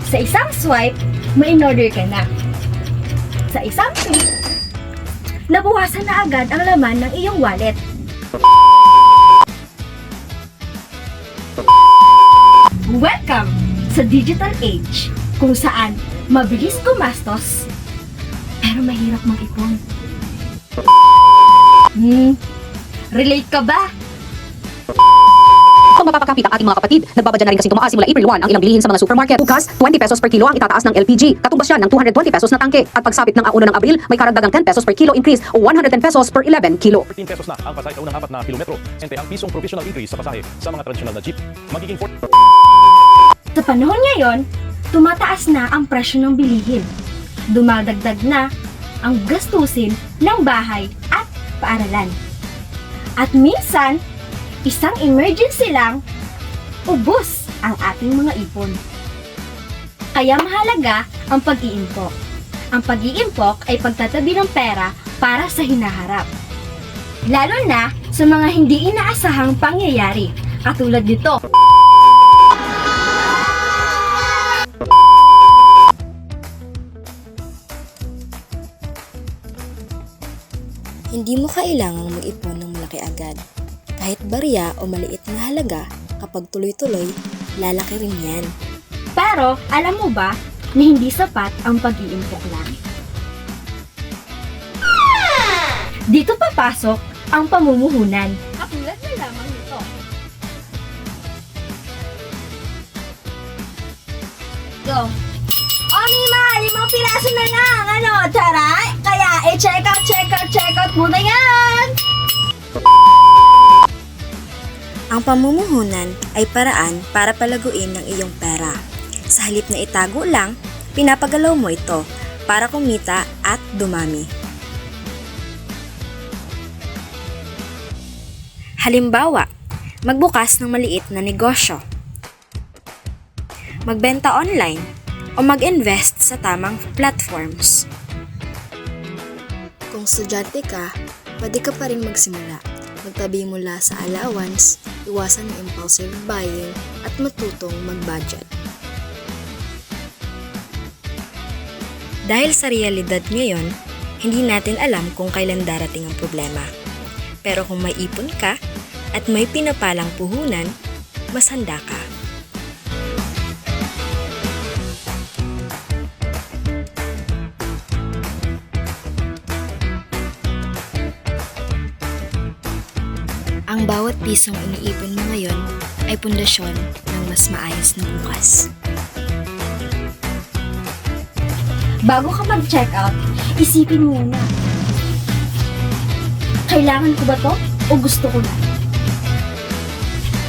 Sa isang swipe, may in-order ka na. Sa isang click, nabuwasan na agad ang laman ng iyong wallet. Welcome sa digital age, kung saan mabilis gumastos, pero mahirap mag-ipon. Relate ka ba? Kung mapapakapit ang ating mga kapatid, nagbabadya na rin kasi tumaas simula April 1 ang ilang bilihin sa mga supermarket. Bukas, 20 pesos per kilo ang itataas ng LPG. Katumbas yan ng 220 pesos na tangke. At pagsapit ng 1 ng Abril, may karagdagang 10 pesos per kilo increase o 110 pesos per 11 kilo. 13 pesos na ang pasahe sa unang 4 na kilometro. Sente ang pisong provisional increase sa pasahe sa mga tradisyonal na jeep. Magiging 4. Sa panahon ngayon, tumataas na ang presyo ng bilihin. Dumadagdag na ang gastusin ng bahay at paaralan. At minsan, isang emergency lang, ubos ang ating mga ipon. Kaya mahalaga ang pag-iimpok. Ang pag-iimpok ay pagtatabi ng pera para sa hinaharap. Lalo na sa mga hindi inaasahang pangyayari, katulad nito. Hindi mo kailangang mag-ipon ng malaki agad. Kahit barya o maliit na halaga, kapag tuloy-tuloy, lalaki rin yan. Pero alam mo ba na hindi sapat ang pag-iimpok lang? Dito papasok ang pamumuhunan. Katulad na lamang nito. Go! O Mima, 5 piraso na lang! Ano, taray? Kaya check out muna yan! Ang pamumuhunan ay paraan para palaguin ng iyong pera. Sa halip na itago lang, pinapagalaw mo ito para kumita at dumami. Halimbawa, magbukas ng maliit na negosyo, magbenta online, o mag-invest sa tamang platforms. Kung estudyante ka, pwede ka pa rin magsimula. Magtabi mula sa allowance, iwasan ng impulsive buying, at matutong mag-budget. Dahil sa realidad ngayon, hindi natin alam kung kailan darating ang problema. Pero kung may ipon ka at may pinapalang puhunan, mas handa ka. Ang bawat pisong iniipon mo ngayon ay pundasyon ng mas maayos na bukas. Bago ka mag-check out, isipin mo muna. Kailangan ko ba to o gusto ko lang?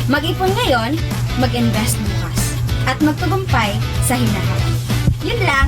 Mag-ipon ngayon, mag-invest bukas, at magtagumpay sa hinaharap. Yun lang!